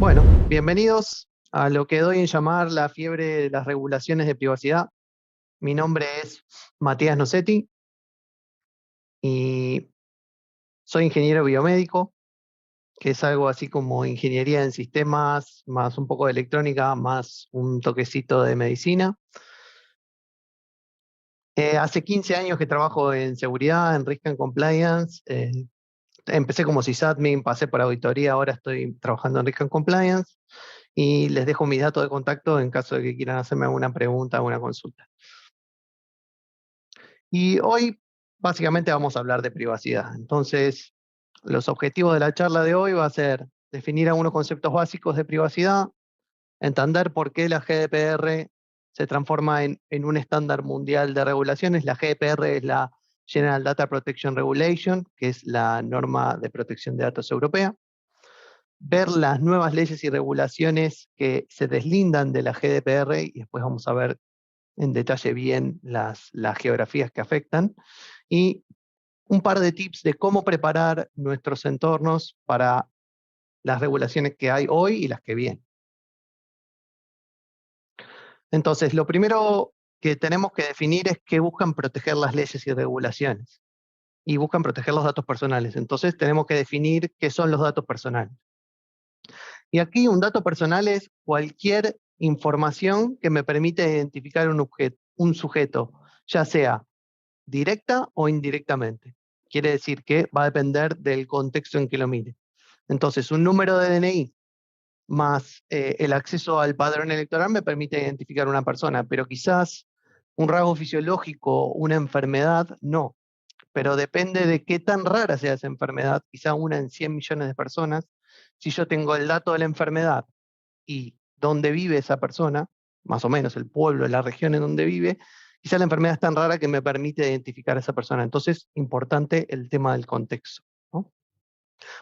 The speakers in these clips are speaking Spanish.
Bueno, bienvenidos a lo que doy en llamar la fiebre de las regulaciones de privacidad. Mi nombre es Matías Nocetti y soy ingeniero biomédico, que es algo así como ingeniería en sistemas, más un poco de electrónica, más un toquecito de medicina. Hace 15 años que trabajo en seguridad, en Risk and Compliance. Empecé como sysadmin, pasé por auditoría, ahora estoy trabajando en Risk and Compliance y les dejo mis datos de contacto en caso de que quieran hacerme alguna pregunta, alguna consulta. Y hoy básicamente vamos a hablar de privacidad. Entonces, los objetivos de la charla de hoy va a ser definir algunos conceptos básicos de privacidad, entender por qué la GDPR se transforma en un estándar mundial de regulaciones. La GDPR es la General Data Protection Regulation, que es la norma de protección de datos europea. Ver las nuevas leyes y regulaciones que se deslindan de la GDPR y después vamos a ver en detalle bien las geografías que afectan. Y un par de tips de cómo preparar nuestros entornos para las regulaciones que hay hoy y las que vienen. Entonces, lo primero que tenemos que definir es qué buscan proteger las leyes y regulaciones. Y buscan proteger los datos personales. Entonces, tenemos que definir qué son los datos personales. Y aquí un dato personal es cualquier información que me permite identificar un sujeto, ya sea directa o indirectamente. Quiere decir que va a depender del contexto en que lo mire. Entonces, un número de DNI más el acceso al padrón electoral me permite identificar una persona, pero quizás un rasgo fisiológico, una enfermedad, no. Pero depende de qué tan rara sea esa enfermedad, quizá una en 100 millones de personas. Si yo tengo el dato de la enfermedad y dónde vive esa persona, más o menos el pueblo, la región en donde vive, quizá la enfermedad es tan rara que me permite identificar a esa persona. Entonces, importante el tema del contexto, ¿no?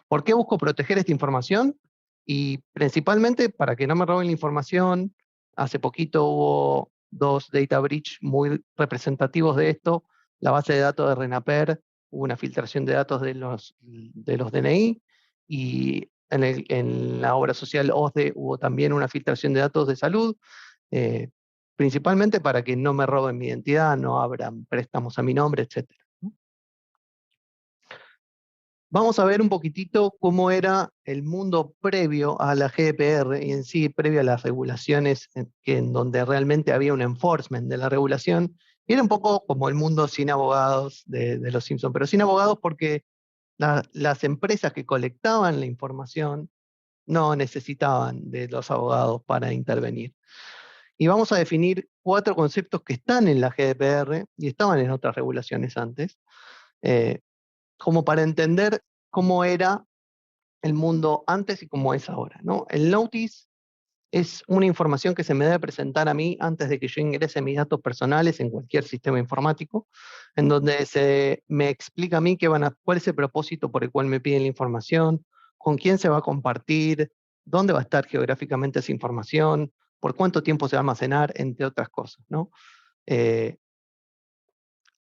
¿Por qué busco proteger esta información? Y principalmente para que no me roben la información. Hace poquito hubo dos data breach muy representativos de esto. La base de datos de RENAPER, hubo una filtración de datos de los DNI, y en la obra social OSDE hubo también una filtración de datos de salud, eh, principalmente para que no me roben mi identidad, no abran préstamos a mi nombre, etcétera. Vamos a ver un poquitito cómo era el mundo previo a la GDPR y en sí previo a las regulaciones en donde realmente había un enforcement de la regulación. Y era un poco como el mundo sin abogados de los Simpsons, pero sin abogados porque las empresas que colectaban la información no necesitaban de los abogados para intervenir. Y vamos a definir 4 conceptos que están en la GDPR y estaban en otras regulaciones antes, eh, como para entender cómo era el mundo antes y cómo es ahora, ¿no? El notice es una información que se me debe presentar a mí antes de que yo ingrese mis datos personales en cualquier sistema informático, en donde se me explica a mí cuál es el propósito por el cual me piden la información, con quién se va a compartir, dónde va a estar geográficamente esa información, por cuánto tiempo se va a almacenar, entre otras cosas, ¿no? Eh,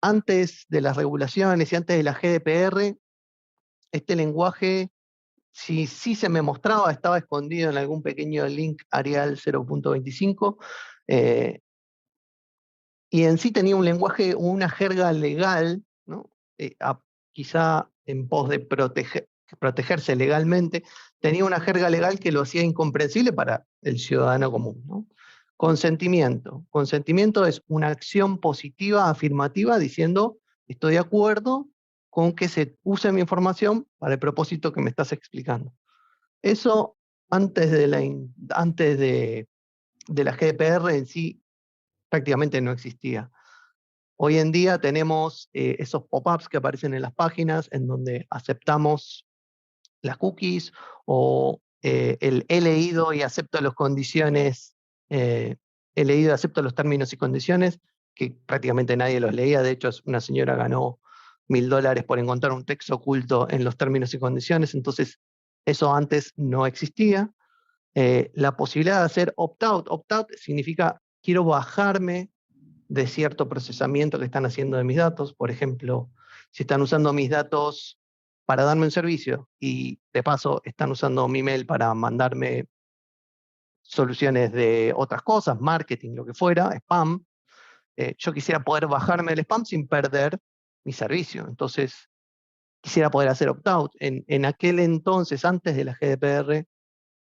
Antes de las regulaciones y antes de la GDPR, este lenguaje, si sí se me mostraba, estaba escondido en algún pequeño link Arial 0.25, eh, y en sí tenía un lenguaje, una jerga legal, ¿no? Quizá en pos de protegerse legalmente, tenía una jerga legal que lo hacía incomprensible para el ciudadano común, ¿no? Consentimiento. Consentimiento es una acción positiva, afirmativa, diciendo estoy de acuerdo con que se use mi información para el propósito que me estás explicando. Eso antes de la GDPR en sí prácticamente no existía. Hoy en día tenemos esos pop-ups que aparecen en las páginas en donde aceptamos las cookies o el he leído y acepto las condiciones, eh, he leído y acepto los términos y condiciones, que prácticamente nadie los leía. De hecho, una señora ganó $1000 por encontrar un texto oculto en los términos y condiciones. Entonces, eso antes no existía. La posibilidad de hacer opt-out. Opt-out significa quiero bajarme de cierto procesamiento que están haciendo de mis datos. Por ejemplo, si están usando mis datos para darme un servicio y de paso están usando mi mail para mandarme soluciones de otras cosas, marketing, lo que fuera, spam. Yo quisiera poder bajarme el spam sin perder mi servicio. Entonces, quisiera poder hacer opt-out. En aquel entonces, antes de la GDPR,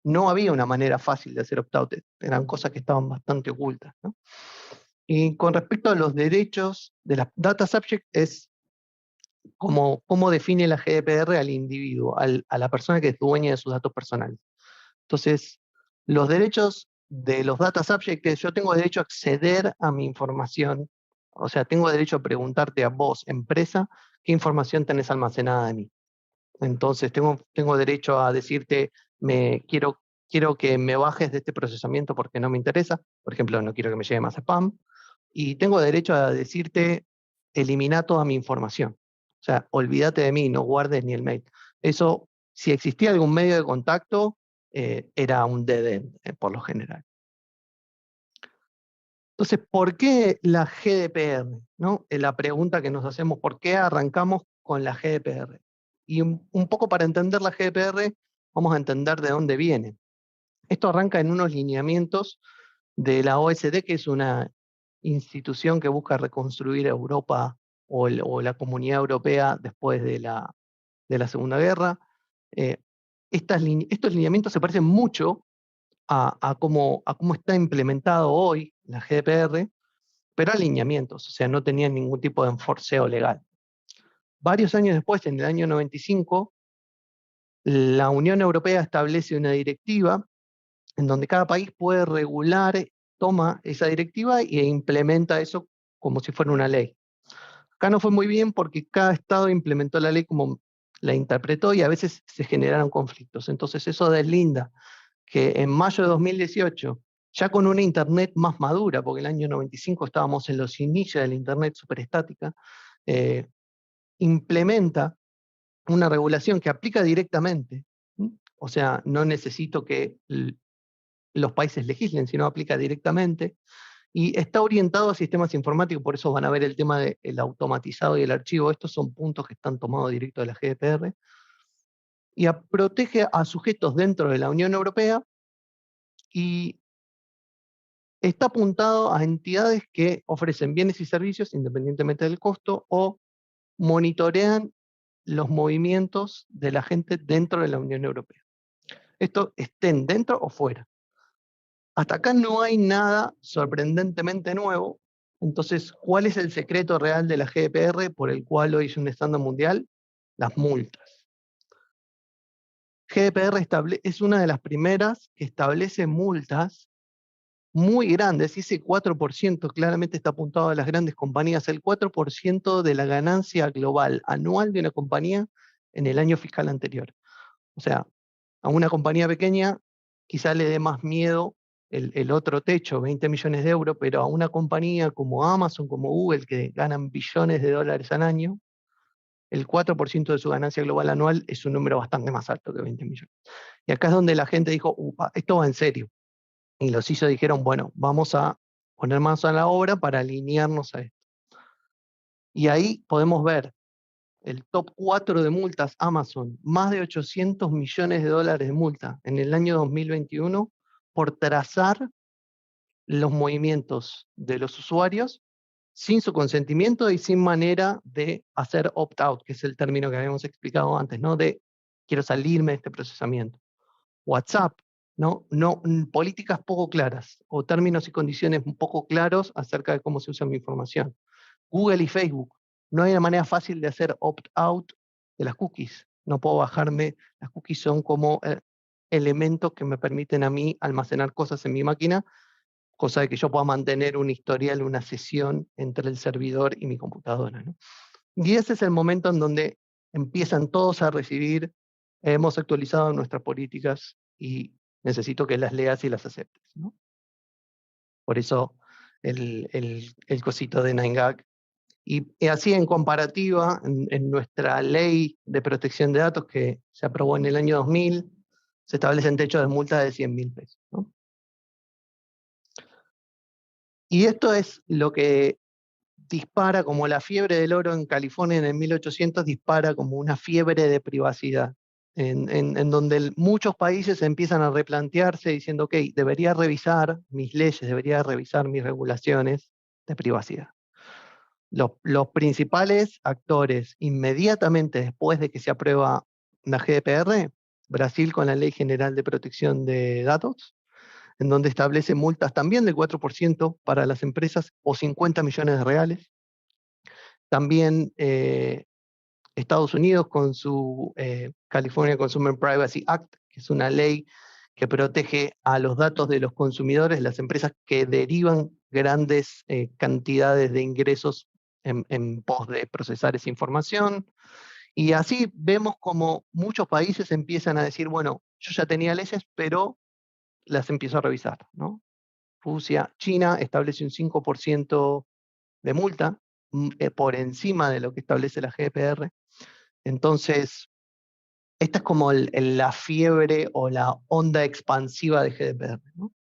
no había una manera fácil de hacer opt-out. Eran cosas que estaban bastante ocultas, ¿no? Y con respecto a los derechos de las data subject, es cómo define la GDPR al individuo, a la persona que es dueña de sus datos personales. Entonces, los derechos de los data subject es: yo tengo derecho a acceder a mi información, o sea, tengo derecho a preguntarte a vos, empresa, qué información tenés almacenada de mí. Entonces, tengo derecho a decirte, quiero que me bajes de este procesamiento porque no me interesa. Por ejemplo, no quiero que me llegue más spam. Y tengo derecho a decirte, elimina toda mi información. O sea, olvídate de mí, no guardes ni el mail. Eso, si existía algún medio de contacto, era un dead end, por lo general. Entonces, ¿por qué la GDPR? ¿No? La pregunta que nos hacemos: ¿por qué arrancamos con la GDPR? Y un poco para entender la GDPR, vamos a entender de dónde viene. Esto arranca en unos lineamientos de la OSD, que es una institución que busca reconstruir Europa o la Comunidad Europea después de la Segunda Guerra. Eh, estos lineamientos se parecen mucho a cómo está implementado hoy la GDPR, pero a lineamientos, o sea, no tenían ningún tipo de enforceo legal. Varios años después, en el año 95, la Unión Europea establece una directiva en donde cada país puede regular, toma esa directiva e implementa eso como si fuera una ley. Acá no fue muy bien porque cada estado implementó la ley como la interpretó y a veces se generaron conflictos. Entonces eso deslinda que en mayo de 2018, ya con una Internet más madura, porque en el año 95 estábamos en los inicios de la Internet superestática, implementa una regulación que aplica directamente. O sea, no necesito que los países legislen, sino aplica directamente. Y está orientado a sistemas informáticos, por eso van a ver el tema del automatizado y el archivo. Estos son puntos que están tomados directo de la GDPR. Y protege a sujetos dentro de la Unión Europea y está apuntado a entidades que ofrecen bienes y servicios independientemente del costo o monitorean los movimientos de la gente dentro de la Unión Europea. Esto estén dentro o fuera. Hasta acá no hay nada sorprendentemente nuevo. Entonces, ¿cuál es el secreto real de la GDPR por el cual hoy es un estándar mundial? Las multas. GDPR es una de las primeras que establece multas muy grandes, y ese 4% claramente está apuntado a las grandes compañías, el 4% de la ganancia global anual de una compañía en el año fiscal anterior. O sea, a una compañía pequeña quizá le dé más miedo el otro techo, 20 millones de euros, pero a una compañía como Amazon, como Google, que ganan billones de dólares al año, el 4% de su ganancia global anual es un número bastante más alto que 20 millones. Y acá es donde la gente dijo, upa, esto va en serio. Y los CISO dijeron, bueno, vamos a poner manos a la obra para alinearnos a esto. Y ahí podemos ver el top 4 de multas Amazon, más de 800 millones de dólares de multa en el año 2021 por trazar los movimientos de los usuarios sin su consentimiento y sin manera de hacer opt-out, que es el término que habíamos explicado antes, ¿no? De quiero salirme de este procesamiento. WhatsApp, ¿no? Políticas poco claras o términos y condiciones un poco claros acerca de cómo se usa mi información. Google y Facebook, no hay una manera fácil de hacer opt-out de las cookies. No puedo bajarme, las cookies son como elementos que me permiten a mí almacenar cosas en mi máquina, cosa de que yo pueda mantener un historial, una sesión entre el servidor y mi computadora, ¿no? Y ese es el momento en donde empiezan todos a recibir, hemos actualizado nuestras políticas y necesito que las leas y las aceptes, ¿no? Por eso el cosito de 9gag. Y así en comparativa, en nuestra ley de protección de datos que se aprobó en el año 2000, se establecen techos de multa de 100.000 pesos, ¿no? Y esto es lo que dispara como la fiebre del oro en California en el 1800, dispara como una fiebre de privacidad. en donde muchos países empiezan a replantearse diciendo, ok, debería revisar mis leyes, debería revisar mis regulaciones de privacidad. Los principales actores inmediatamente después de que se aprueba la GDPR, Brasil con la Ley General de Protección de Datos, en donde establece multas también del 4% para las empresas o 50 millones de reales. También Estados Unidos con su California Consumer Privacy Act, que es una ley que protege a los datos de los consumidores, las empresas que derivan grandes cantidades de ingresos en pos de procesar esa información. Y así vemos como muchos países empiezan a decir, bueno, yo ya tenía leyes, pero las empiezo a revisar, ¿no? Rusia, China establece un 5% de multa por encima de lo que establece la GDPR. Entonces, esta es como la fiebre o la onda expansiva de GDPR, ¿no?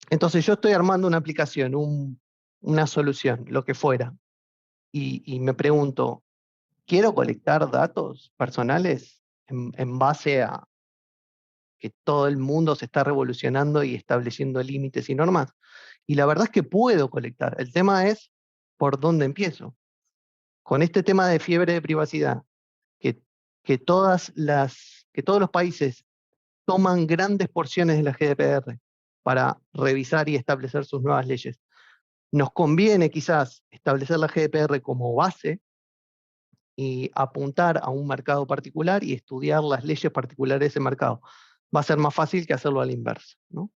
Entonces yo estoy armando una aplicación, una solución, lo que fuera, y me pregunto, ¿quiero colectar datos personales en base a que todo el mundo se está revolucionando y estableciendo límites y normas? Y la verdad es que puedo colectar. El tema es por dónde empiezo. Con este tema de fiebre de privacidad, que, que todos los países toman grandes porciones de la GDPR para revisar y establecer sus nuevas leyes. Nos conviene quizás establecer la GDPR como base y apuntar a un mercado particular y estudiar las leyes particulares de ese mercado. Va a ser más fácil que hacerlo a la inversa, ¿no?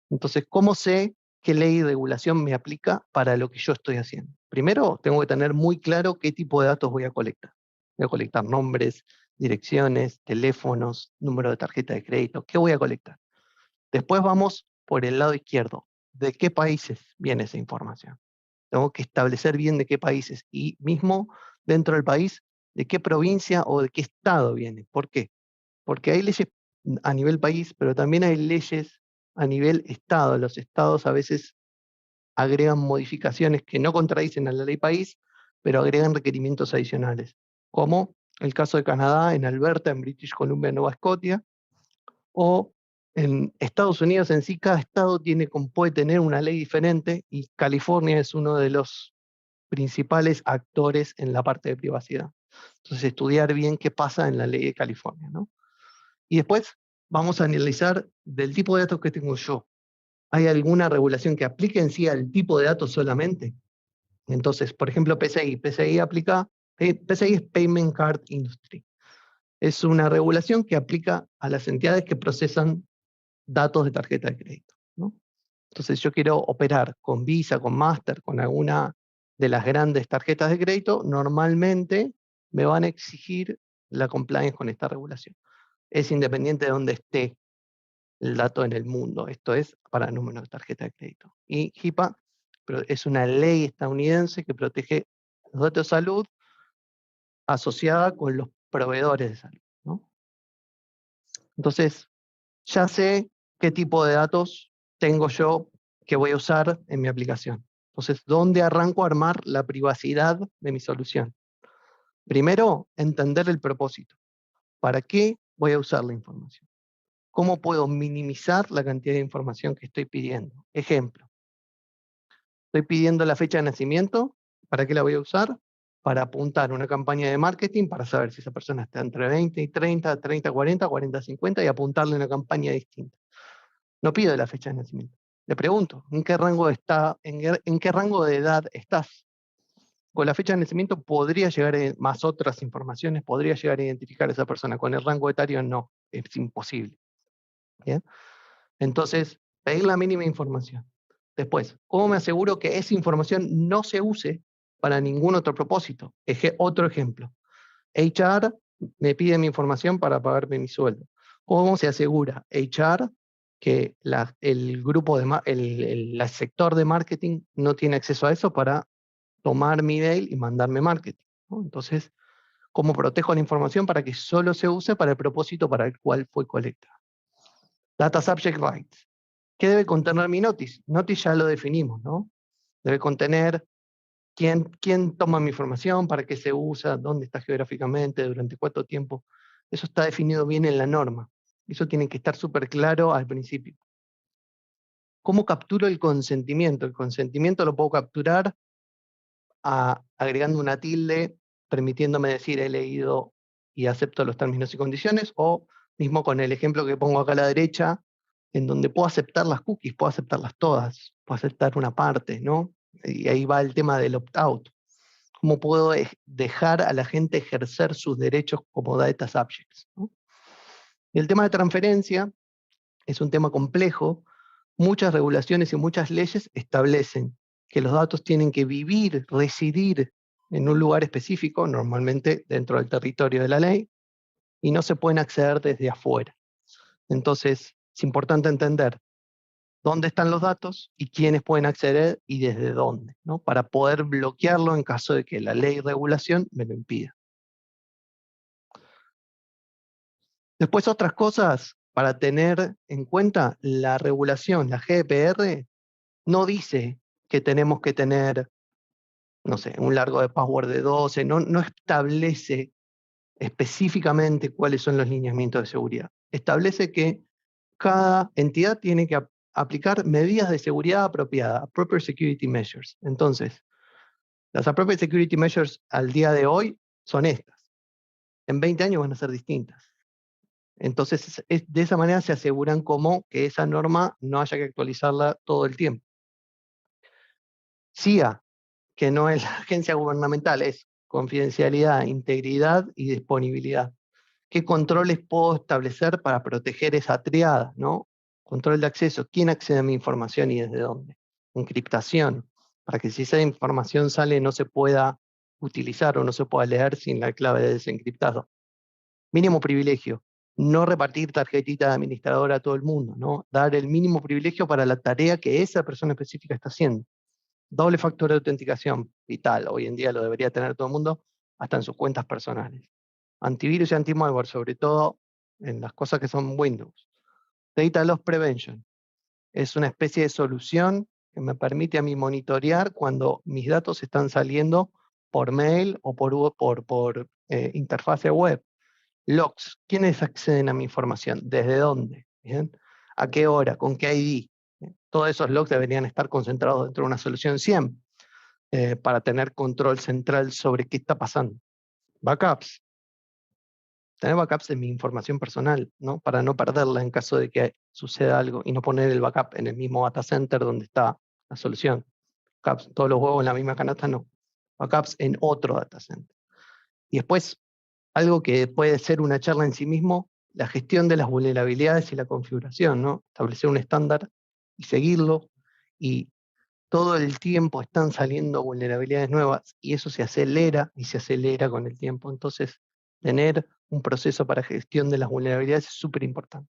Entonces, ¿cómo sé qué ley y regulación me aplica para lo que yo estoy haciendo? Primero, tengo que tener muy claro qué tipo de datos voy a colectar. Voy a colectar nombres, direcciones, teléfonos, número de tarjeta de crédito. ¿Qué voy a colectar? Después vamos por el lado izquierdo. ¿De qué países viene esa información? Tengo que establecer bien de qué países y mismo dentro del país, de qué provincia o de qué estado viene. ¿Por qué? Porque hay leyes a nivel país, pero también hay leyes a nivel estado. Los estados a veces agregan modificaciones que no contradicen a la ley país, pero agregan requerimientos adicionales, como el caso de Canadá, en Alberta, en British Columbia, Nueva Escocia, o en Estados Unidos en sí, cada estado puede tener una ley diferente y California es uno de los principales actores en la parte de privacidad. Entonces, estudiar bien qué pasa en la ley de California, ¿no? Y después vamos a analizar del tipo de datos que tengo yo. ¿Hay alguna regulación que aplique en sí al tipo de datos solamente? Entonces, por ejemplo, PCI. PCI es Payment Card Industry. Es una regulación que aplica a las entidades que procesan datos de tarjeta de crédito, ¿no? Entonces yo quiero operar con Visa, con Master, con alguna de las grandes tarjetas de crédito, normalmente me van a exigir la compliance con esta regulación. Es independiente de dónde esté el dato en el mundo. Esto es para números de tarjeta de crédito. Y HIPAA es una ley estadounidense que protege los datos de salud asociada con los proveedores de salud, ¿no? Entonces, ya sé qué tipo de datos tengo yo que voy a usar en mi aplicación. Entonces, ¿dónde arranco a armar la privacidad de mi solución? Primero, entender el propósito. ¿Para qué voy a usar la información? ¿Cómo puedo minimizar la cantidad de información que estoy pidiendo? Ejemplo, estoy pidiendo la fecha de nacimiento. ¿Para qué la voy a usar? Para apuntar una campaña de marketing para saber si esa persona está entre 20 y 30, 30, 40, 40, 50 y apuntarle una campaña distinta. No pido la fecha de nacimiento. Le pregunto, ¿en qué rango en qué rango de edad estás? Con la fecha de nacimiento podría llegar, más otras informaciones, podría llegar a identificar a esa persona. Con el rango etario no, es imposible. ¿Bien? Entonces, pedir la mínima información. Después, ¿cómo me aseguro que esa información no se use para ningún otro propósito? Otro ejemplo. HR me pide mi información para pagarme mi sueldo. ¿Cómo se asegura HR que el grupo el sector de marketing no tiene acceso a eso para tomar mi email y mandarme marketing, ¿no? Entonces, ¿cómo protejo la información para que solo se use para el propósito para el cual fue colectada? Data Subject Rights. ¿Qué debe contener mi notice? Notice ya lo definimos, ¿no? Debe contener ¿Quién toma mi información? ¿Para qué se usa? ¿Dónde está geográficamente? ¿Durante cuánto tiempo? Eso está definido bien en la norma. Eso tiene que estar súper claro al principio. ¿Cómo capturo el consentimiento? El consentimiento lo puedo capturar agregando una tilde, permitiéndome decir he leído y acepto los términos y condiciones, o mismo con el ejemplo que pongo acá a la derecha, en donde puedo aceptar las cookies, puedo aceptarlas todas, puedo aceptar una parte, ¿no? Y ahí va el tema del opt-out. ¿Cómo puedo dejar a la gente ejercer sus derechos como data subjects, ¿no? Y el tema de transferencia es un tema complejo. Muchas regulaciones y muchas leyes establecen que los datos tienen que vivir, residir en un lugar específico, normalmente dentro del territorio de la ley, y no se pueden acceder desde afuera. Entonces, es importante entender dónde están los datos y quiénes pueden acceder y desde dónde, ¿no? Para poder bloquearlo en caso de que la ley y regulación me lo impida. Después otras cosas para tener en cuenta, la regulación, la GDPR, no dice que tenemos que tener, no sé, un largo de password de 12, no establece específicamente cuáles son los lineamientos de seguridad. Establece que cada entidad tiene que aplicar medidas de seguridad apropiadas, appropriate security measures. Entonces, las appropriate security measures al día de hoy son estas. En 20 años van a ser distintas. Entonces, de esa manera se aseguran como que esa norma no haya que actualizarla todo el tiempo. CIA, que no es la agencia gubernamental, es confidencialidad, integridad y disponibilidad. ¿Qué controles puedo establecer para proteger esa triada, ¿no? Control de acceso, ¿quién accede a mi información y desde dónde? Encriptación, para que si esa información sale no se pueda utilizar o no se pueda leer sin la clave de desencriptado. Mínimo privilegio, no repartir tarjetita de administrador a todo el mundo, ¿no? Dar el mínimo privilegio para la tarea que esa persona específica está haciendo. Doble factor de autenticación, vital, hoy en día lo debería tener todo el mundo, hasta en sus cuentas personales. Antivirus y anti-malware, sobre todo en las cosas que son Windows. Data Loss Prevention es una especie de solución que me permite a mí monitorear cuando mis datos están saliendo por mail o por interfase web. Logs, ¿quiénes acceden a mi información? ¿Desde dónde? ¿Bien? ¿A qué hora? ¿Con qué ID? Todos esos logs deberían estar concentrados dentro de una solución SIEM para tener control central sobre qué está pasando. Backups. Tener backups de mi información personal, ¿no? Para no perderla en caso de que suceda algo y no poner el backup en el mismo data center donde está la solución. Backups, todos los huevos en la misma canasta, no. Backups en otro data center. Y después, algo que puede ser una charla en sí mismo, la gestión de las vulnerabilidades y la configuración, ¿no? Establecer un estándar y seguirlo. Y todo el tiempo están saliendo vulnerabilidades nuevas y eso se acelera y se acelera con el tiempo. Entonces, tener un proceso para gestión de las vulnerabilidades es súper importante.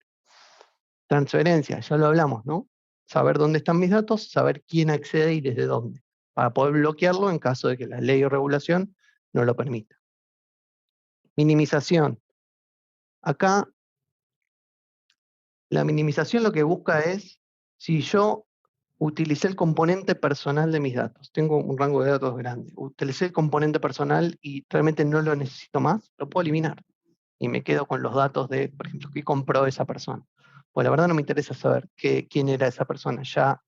Transferencia, ya lo hablamos, ¿no? Saber dónde están mis datos, saber quién accede y desde dónde, para poder bloquearlo en caso de que la ley o regulación no lo permita. Minimización. Acá, la minimización lo que busca es, si yo utilicé el componente personal de mis datos, tengo un rango de datos grande, utilicé el componente personal y realmente no lo necesito más, lo puedo eliminar. Y me quedo con los datos de, por ejemplo, qué compró esa persona. Pues la verdad no me interesa saber quién era esa persona. Ya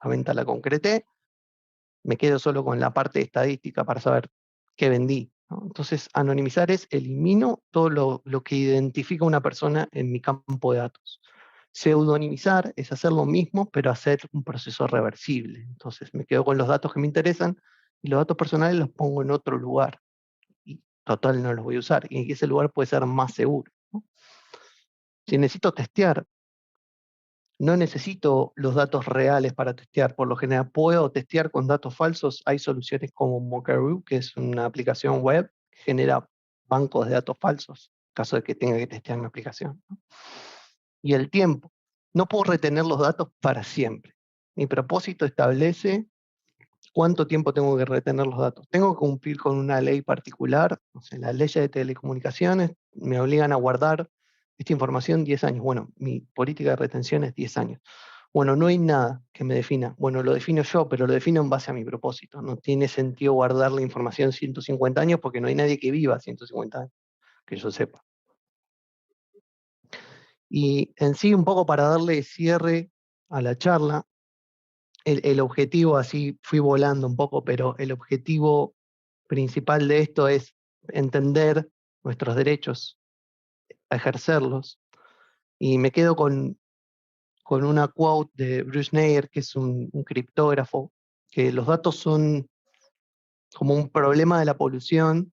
la venta la concreté, me quedo solo con la parte estadística para saber qué vendí, ¿no? Entonces, anonimizar es elimino todo lo que identifica una persona en mi campo de datos. Pseudonimizar es hacer lo mismo, pero hacer un proceso reversible. Entonces, me quedo con los datos que me interesan y los datos personales los pongo en otro lugar. Y total no los voy a usar. Y ese lugar puede ser más seguro, ¿no? Si necesito testear, no necesito los datos reales para testear. Por lo general, puedo testear con datos falsos. Hay soluciones como Mockaroo, que es una aplicación web que genera bancos de datos falsos, en caso de que tenga que testear mi aplicación, ¿no? Y el tiempo. No puedo retener los datos para siempre. Mi propósito establece cuánto tiempo tengo que retener los datos. Tengo que cumplir con una ley particular. No sé, las leyes de telecomunicaciones me obligan a guardar esta información 10 años. Bueno, mi política de retención es 10 años. Bueno, no hay nada que me defina. Bueno, lo defino yo, pero lo defino en base a mi propósito. No tiene sentido guardar la información 150 años porque no hay nadie que viva 150 años, que yo sepa. Y en sí, un poco para darle cierre a la charla, el objetivo, así fui volando un poco, pero el objetivo principal de esto es entender nuestros derechos, a ejercerlos. Y me quedo con una quote de Bruce Schneier, que es un criptógrafo, que los datos son como un problema de la polución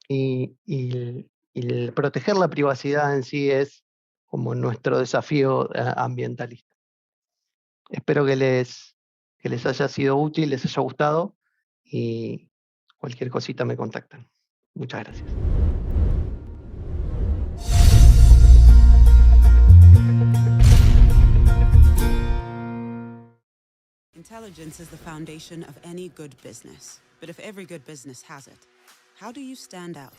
y el proteger la privacidad en sí es como nuestro desafío ambientalista. Espero que les haya sido útil, les haya gustado y cualquier cosita me contactan. Muchas gracias. Intelligence is the foundation of any good business. But if every good business has it, how do you stand out?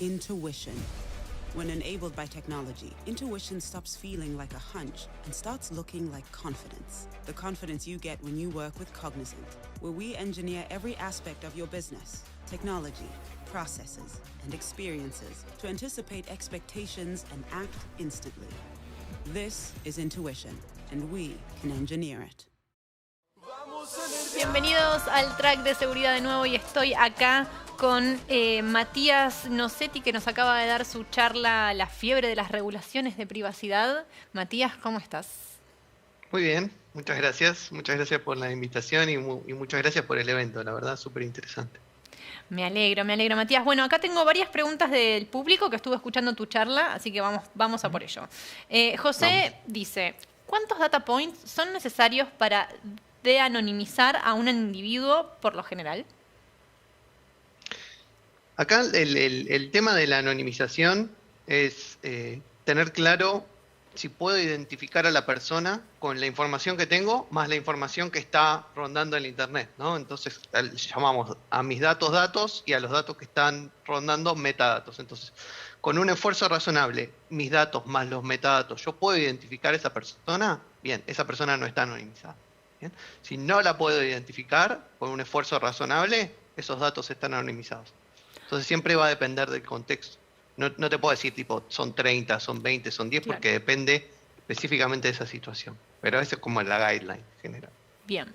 Intuition. When enabled by technology, intuition stops feeling like a hunch and starts looking like confidence. The confidence you get when you work with Cognizant, where we engineer every aspect of your business, technology, processes, and experiences to anticipate expectations and act instantly. This is intuition, and we can engineer it. Bienvenidos al track de seguridad de nuevo y estoy acá con Matías Nocetti, que nos acaba de dar su charla La fiebre de las regulaciones de privacidad. Matías, ¿cómo estás? Muy bien, muchas gracias por la invitación y muchas gracias por el evento, la verdad, súper interesante. Me alegro, Matías. Bueno, acá tengo varias preguntas del público que estuvo escuchando tu charla, así que vamos a por ello. José dice, ¿cuántos data points son necesarios para de-anonimizar a un individuo por lo general? Acá el tema de la anonimización es tener claro si puedo identificar a la persona con la información que tengo más la información que está rondando en el Internet, ¿no? Entonces llamamos a mis datos y a los datos que están rondando metadatos. Entonces, con un esfuerzo razonable, mis datos más los metadatos, ¿yo puedo identificar a esa persona? Bien, esa persona no está anonimizada. ¿Bien? Si no la puedo identificar con un esfuerzo razonable, esos datos están anonimizados. Entonces siempre va a depender del contexto. No te puedo decir tipo son 30, son 20, son 10, porque depende específicamente de esa situación. Pero esa es como la guideline general. Bien,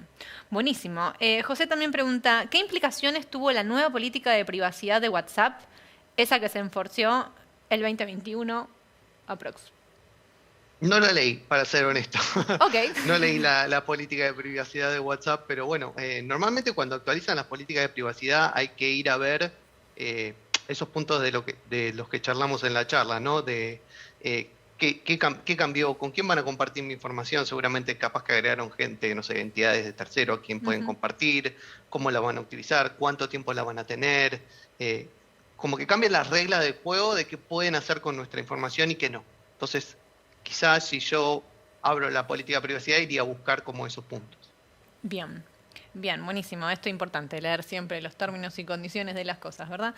buenísimo. José también pregunta, ¿qué implicaciones tuvo la nueva política de privacidad de WhatsApp, esa que se enforció el 2021 aprox? No la leí, para ser honesto. Okay. No leí la política de privacidad de WhatsApp, pero bueno, normalmente cuando actualizan las políticas de privacidad hay que ir a ver esos puntos de los que charlamos en la charla, ¿no? De qué cambió, con quién van a compartir mi información. Seguramente capaz que agregaron gente, no sé, entidades de tercero, quién pueden compartir, cómo la van a utilizar, cuánto tiempo la van a tener. Como que cambian las reglas del juego de qué pueden hacer con nuestra información y qué no. Entonces, quizás si yo abro la política de privacidad iría a buscar como esos puntos. Bien, buenísimo. Esto es importante, leer siempre los términos y condiciones de las cosas, ¿verdad?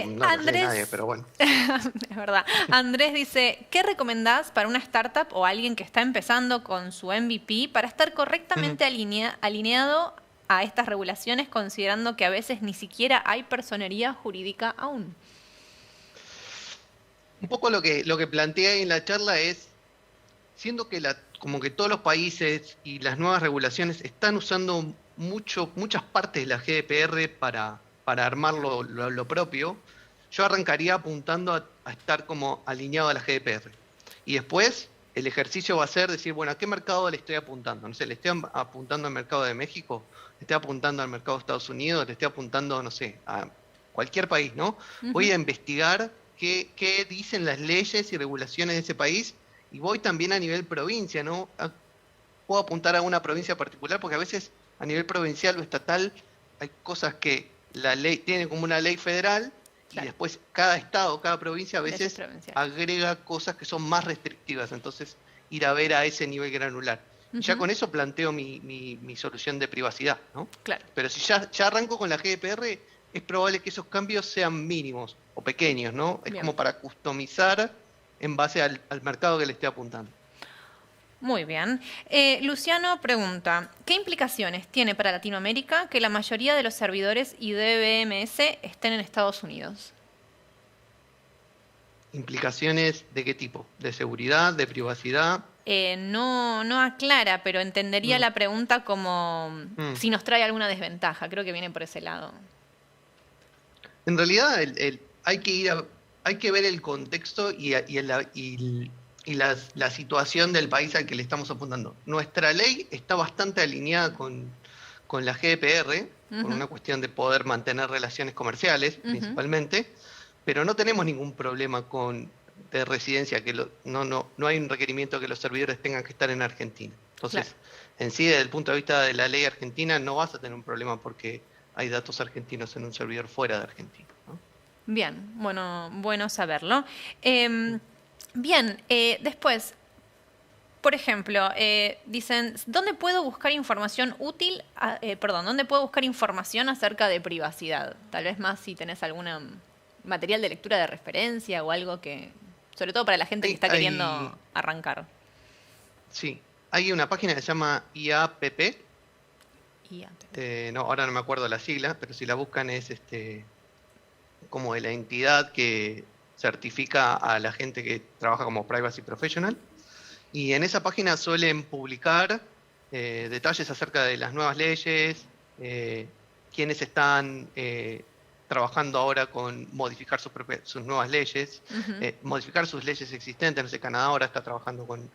No Andrés, sé nadie, pero bueno. Es verdad. Andrés dice, ¿qué recomendás para una startup o alguien que está empezando con su MVP para estar correctamente alineado a estas regulaciones, considerando que a veces ni siquiera hay personería jurídica aún? Un poco lo que planteé en la charla es, siendo que como que todos los países y las nuevas regulaciones están usando muchas partes de la GDPR para armar lo propio, yo arrancaría apuntando a estar como alineado a la GDPR. Y después el ejercicio va a ser decir, bueno, ¿a qué mercado le estoy apuntando? No sé, ¿le estoy apuntando al mercado de México? ¿Le estoy apuntando al mercado de Estados Unidos? ¿Le estoy apuntando, no sé, a cualquier país, ¿no? Voy a investigar qué dicen las leyes y regulaciones de ese país y voy también a nivel provincia, ¿no? Puedo apuntar a una provincia particular porque a veces a nivel provincial o estatal hay cosas que la ley tiene como una ley federal y después cada estado, cada provincia a veces agrega cosas que son más restrictivas, entonces ir a ver a ese nivel granular. Y ya con eso planteo mi solución de privacidad, ¿no? Claro. Pero si ya arranco con la GDPR, es probable que esos cambios sean mínimos o pequeños, ¿no? Es como para customizar en base al mercado que le esté apuntando. Muy bien. Luciano pregunta, ¿qué implicaciones tiene para Latinoamérica que la mayoría de los servidores y DBMS estén en Estados Unidos? ¿Implicaciones de qué tipo? ¿De seguridad, de privacidad? No aclara, pero entendería Mm. la pregunta como Mm. si nos trae alguna desventaja. Creo que viene por ese lado. En realidad hay que ver el contexto y la situación del país al que le estamos apuntando. Nuestra ley está bastante alineada con la GDPR, por Ujú. una cuestión de poder mantener relaciones comerciales, Ujú. principalmente, pero no tenemos ningún problema de residencia, no hay un requerimiento que los servidores tengan que estar en Argentina. Entonces, Claro. en sí, desde el punto de vista de la ley argentina, no vas a tener un problema porque hay datos argentinos en un servidor fuera de Argentina, ¿no? Bien, bueno saberlo. Bien, después, por ejemplo, dicen, ¿dónde puedo buscar información útil? ¿Dónde puedo buscar información acerca de privacidad? Tal vez más si tenés algún material de lectura de referencia o algo que, sobre todo para la gente que está queriendo arrancar. Sí, hay una página que se llama IAPP. IAPP. No, ahora no me acuerdo la sigla, pero si la buscan es como de la entidad que certifica a la gente que trabaja como Privacy Professional. Y en esa página suelen publicar detalles acerca de las nuevas leyes, quienes están trabajando ahora con modificar sus nuevas leyes, modificar sus leyes existentes. No sé, Canadá ahora está trabajando con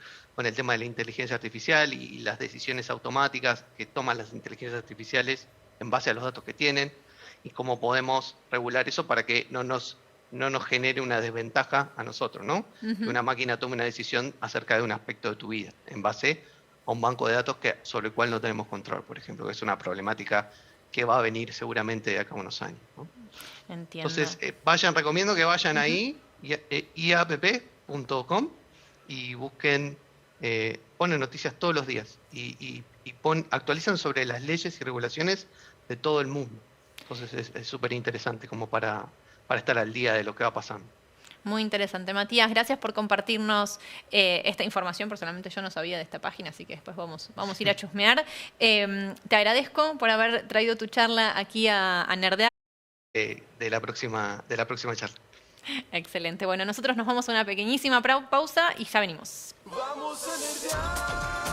el tema de la inteligencia artificial y las decisiones automáticas que toman las inteligencias artificiales en base a los datos que tienen, y cómo podemos regular eso para que no nos genere una desventaja a nosotros, ¿no? Que una máquina tome una decisión acerca de un aspecto de tu vida en base a un banco de datos sobre el cual no tenemos control, por ejemplo, que es una problemática que va a venir seguramente de acá a unos años, ¿no? Entiendo. Entonces, recomiendo que vayan ahí, iapp.com, y busquen, ponen noticias todos los días y actualizan sobre las leyes y regulaciones de todo el mundo. Entonces es súper interesante como para estar al día de lo que va pasando. Muy interesante. Matías, gracias por compartirnos esta información. Personalmente yo no sabía de esta página, así que después vamos a ir a chusmear. Te agradezco por haber traído tu charla aquí a Nerdear. De la próxima charla. Excelente. Bueno, nosotros nos vamos a una pequeñísima pausa y ya venimos. Vamos a nerdear.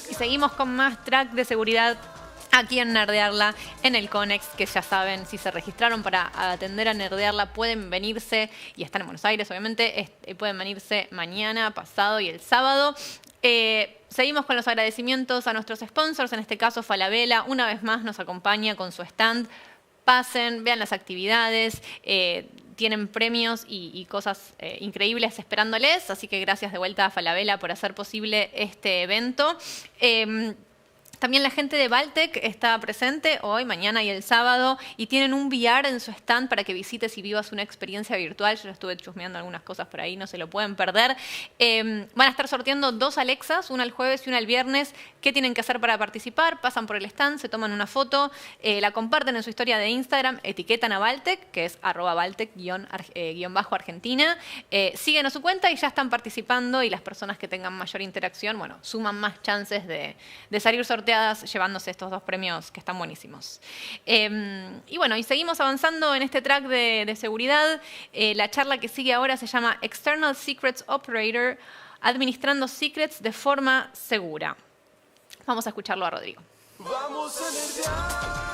Y seguimos con más track de seguridad aquí en Nerdearla, en el Conex, que ya saben, si se registraron para atender a Nerdearla, pueden venirse, y están en Buenos Aires, obviamente, pueden venirse mañana, pasado y el sábado. Seguimos con los agradecimientos a nuestros sponsors, en este caso Falabella, una vez más nos acompaña con su stand. Pasen, vean las actividades, tienen premios y cosas increíbles esperándoles, así que gracias de vuelta a Falabella por hacer posible este evento. También la gente de Valtech está presente hoy, mañana y el sábado y tienen un VR en su stand para que visites y vivas una experiencia virtual. Yo estuve chusmeando algunas cosas por ahí, no se lo pueden perder. Van a estar sorteando 2 Alexas, una el jueves y una el viernes. ¿Qué tienen que hacer para participar? Pasan por el stand, se toman una foto, la comparten en su historia de Instagram, etiquetan a Valtech, que es @Valtech_Argentina. Siguen a su cuenta y ya están participando y las personas que tengan mayor interacción, bueno, suman más chances de salir sorteadas llevándose estos 2 premios que están buenísimos. Y bueno, y seguimos avanzando en este track de seguridad. La charla que sigue ahora se llama External Secrets Operator, administrando secrets de forma segura. Vamos a escucharlo a Rodrigo. Vamos a nerdear.